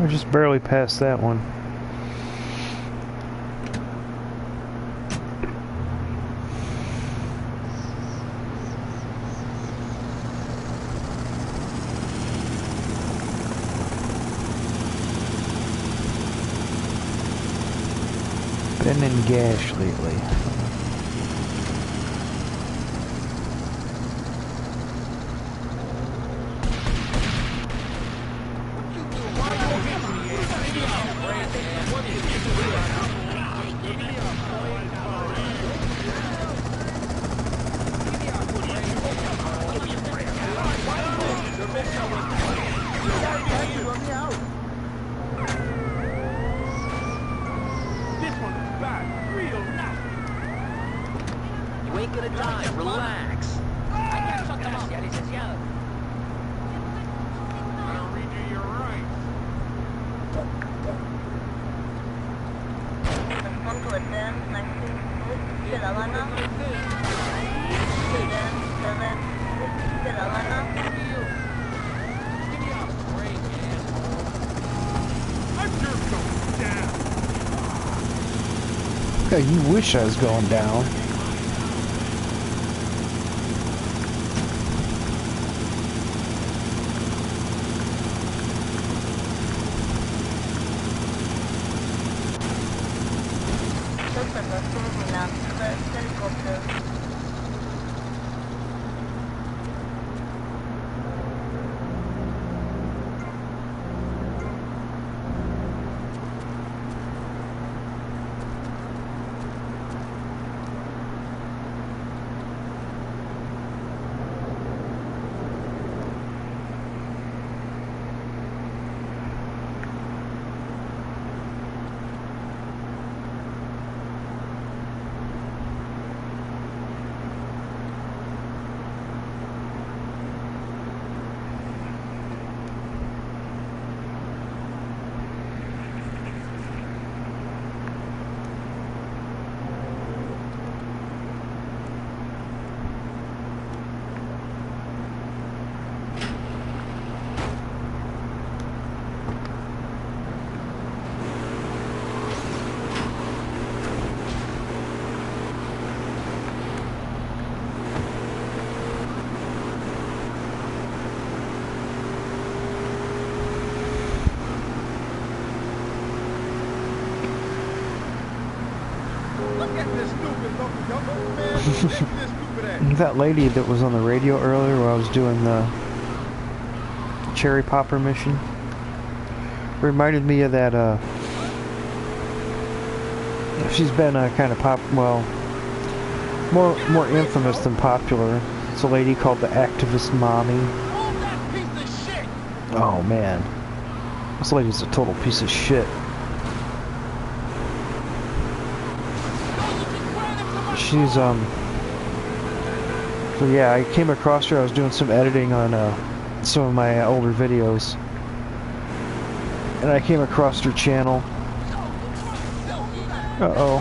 I just barely passed that one. Been in Gash lately. Yeah, you wish I was going down. That lady that was on the radio earlier while I was doing the cherry popper mission reminded me of that, she's been kind of more infamous than popular. It's a lady called the Activist Mommy. Oh man, this lady's a total piece of shit. She's so yeah, I came across her. I was doing some editing on some of my older videos, and I came across her channel. Uh-oh.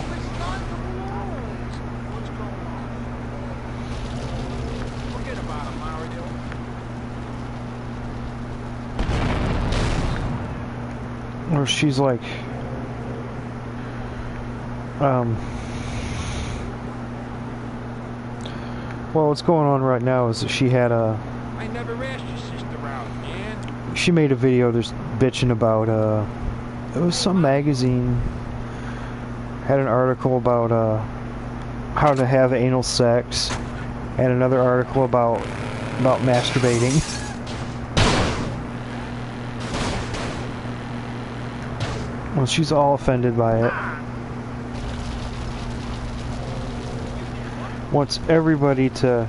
Where she's like, well, what's going on right now is that she had I never asked your sister out, man. she made a video just bitching about, it was some magazine, had an article about, how to have anal sex, and another article about masturbating. Well, she's all offended by it. Wants everybody to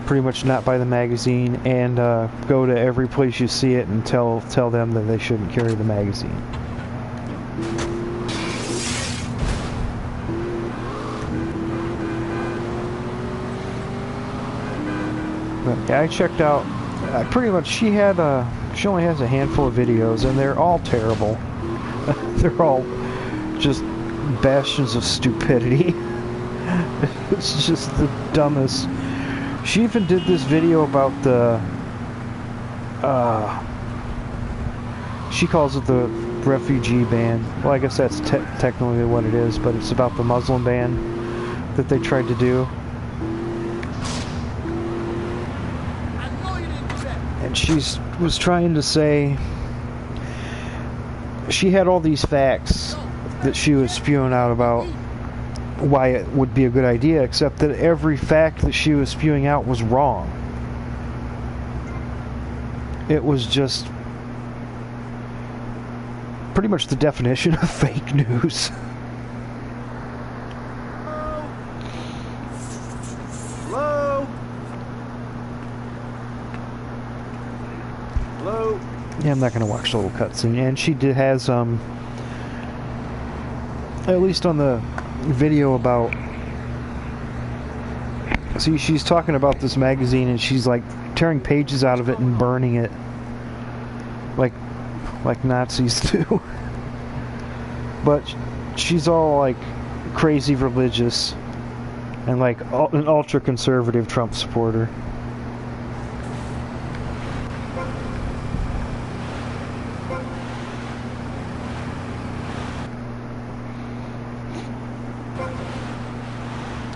pretty much not buy the magazine and go to every place you see it and tell them that they shouldn't carry the magazine. But yeah, I checked out. Pretty much, she only has a handful of videos, and they're all terrible. They're all just bastions of stupidity. It's just the dumbest. She even did this video about the she calls it the refugee ban. Well, I guess that's technically what it is, but it's about the Muslim ban that they tried to do. And she was trying to say she had all these facts that she was spewing out about why it would be a good idea, except that every fact that she was spewing out was wrong. It was just pretty much the definition of fake news. Hello? Hello? Yeah, I'm not gonna watch the little cutscene. And she has at least on the video about, see, she's talking about this magazine and she's like tearing pages out of it and burning it like Nazis do. But she's all like crazy religious and like an ultra conservative Trump supporter.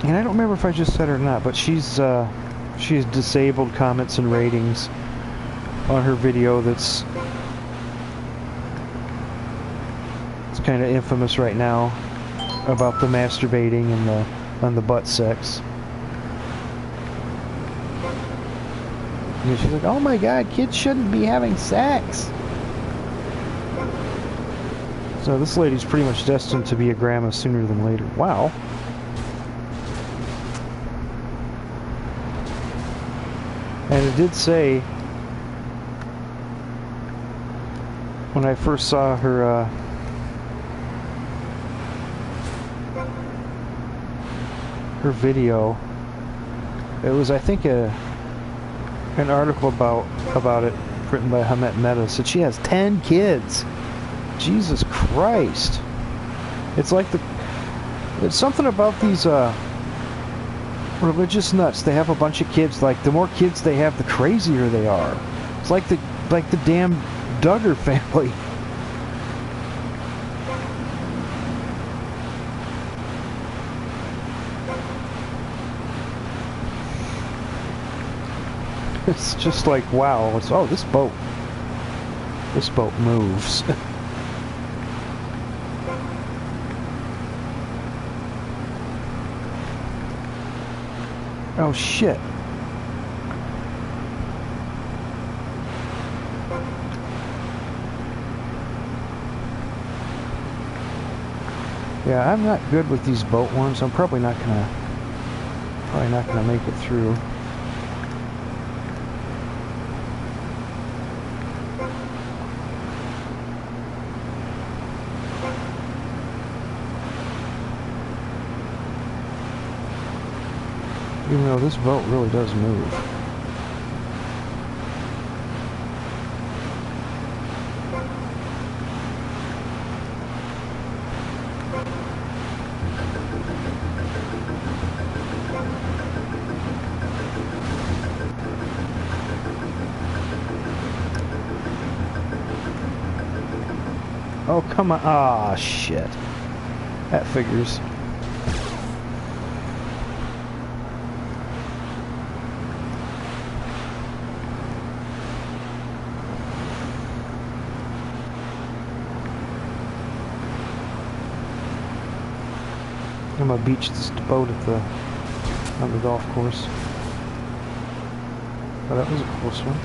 And I don't remember if I just said it or not, but she's disabled comments and ratings on her video that's It's kind of infamous right now about the masturbating and the butt sex. And she's like, "Oh my God, kids shouldn't be having sex." So this lady's pretty much destined to be a grandma sooner than later. Wow. And it did say, when I first saw her, her video, it was, I think, an article about it written by Hamet Mehta. Said she has 10 kids. Jesus Christ. It's like it's something about these religious nuts. They have a bunch of kids. Like, the more kids they have, the crazier they are. It's like the damn Duggar family. It's just like, wow. It's, oh, this boat moves. Oh shit. Yeah, I'm not good with these boat ones. I'm probably not gonna make it through. Even though this boat really does move. Oh, come on. Ah, shit. That figures. I'm gonna beach this boat on the golf course. Oh, that was a close one.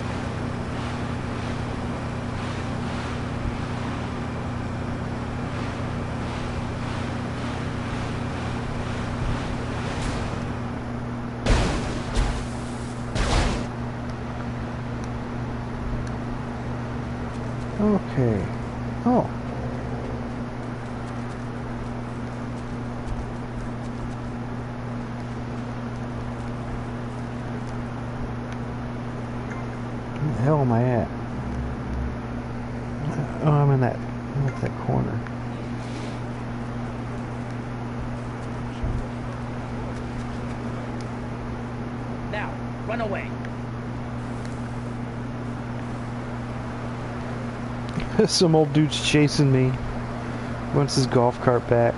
Okay. Oh. Where the hell am I at? Oh, I'm at that corner. Now, run away. Some old dude's chasing me. Wants his golf cart back,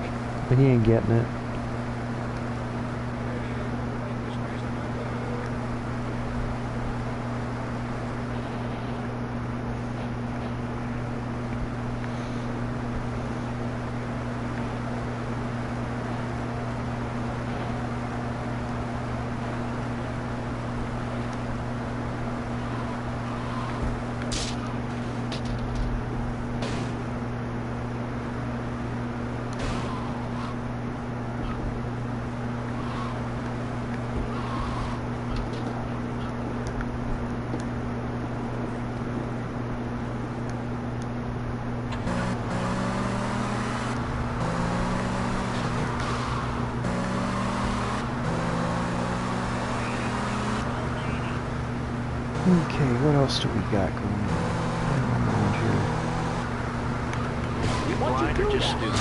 but he ain't getting it. Okay, what else do we got going on here? You blind or just stupid?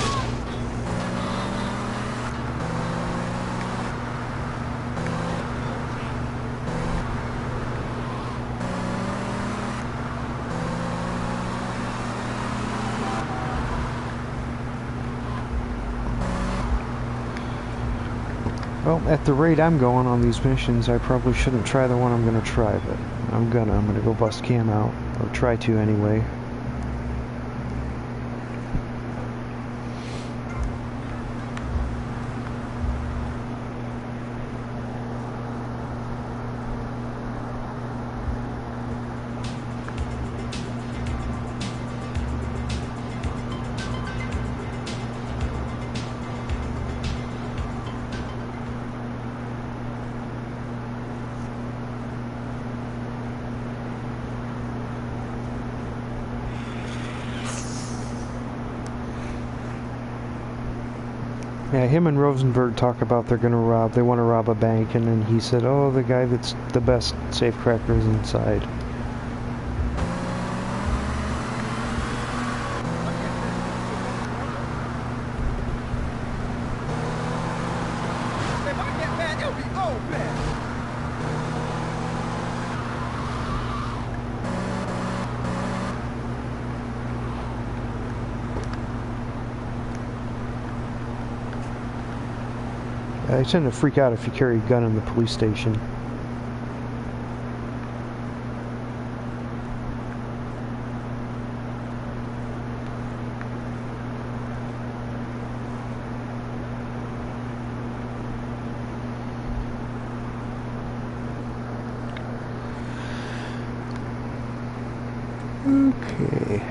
Well, at the rate I'm going on these missions, I probably shouldn't try the one I'm gonna try, but I'm gonna go bust Cam out, or try to anyway. Yeah, him and Rosenberg talk about they want to rob a bank, and then he said, oh, the guy that's the best safecracker is inside. If I get mad, it'll be all bad. They tend to freak out if you carry a gun in the police station. Okay.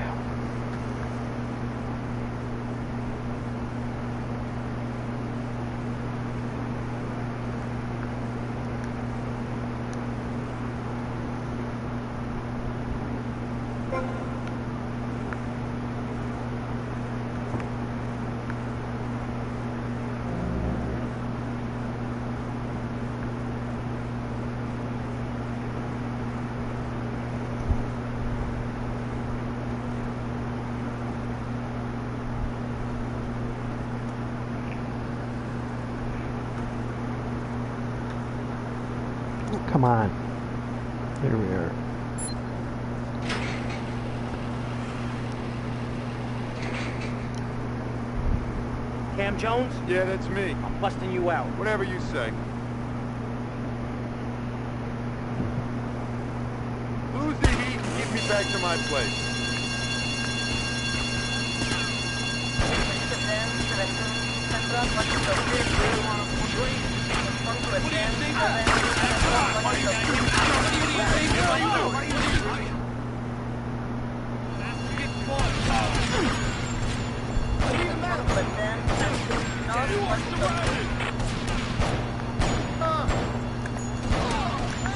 Come on. There we are. Cam Jones? Yeah, that's me. I'm busting you out. Whatever you say. Lose the heat and get me back to my place.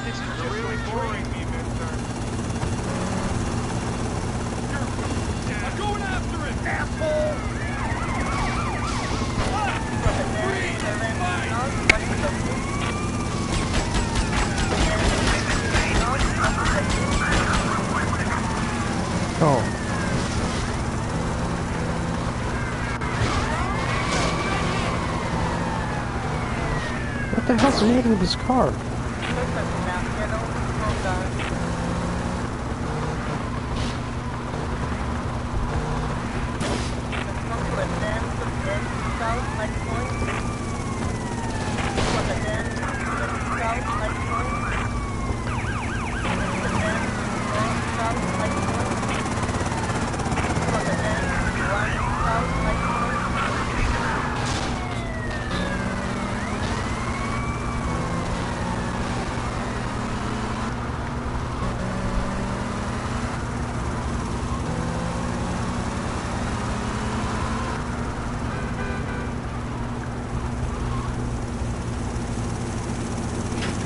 This is just really boring me, mister. I'm going after him, asshole! Oh. What the hell's the matter with this car?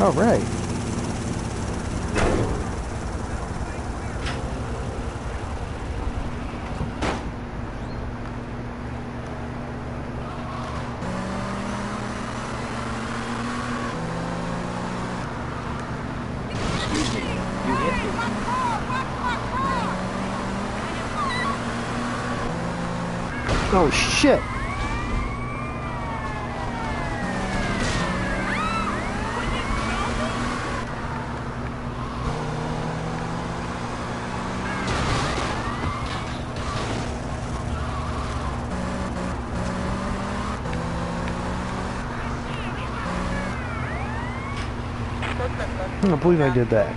All right. Excuse me. You hit me. Oh shit! I can't believe I did that.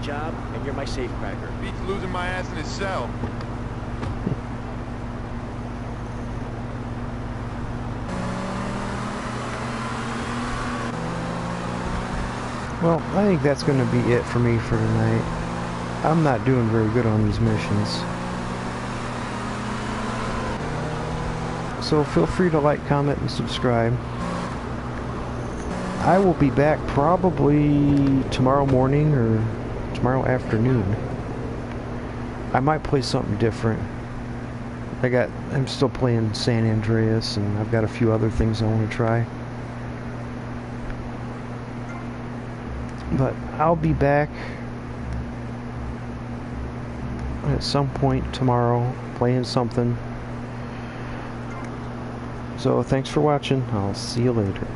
job, and you're my safecracker. Beats losing my ass in his cell. Well, I think that's going to be it for me for tonight. I'm not doing very good on these missions. So feel free to like, comment, and subscribe. I will be back probably tomorrow morning or tomorrow afternoon. I might play something different. I'm still playing San Andreas, and I've got a few other things I want to try. But I'll be back at some point tomorrow playing something. So thanks for watching. I'll see you later.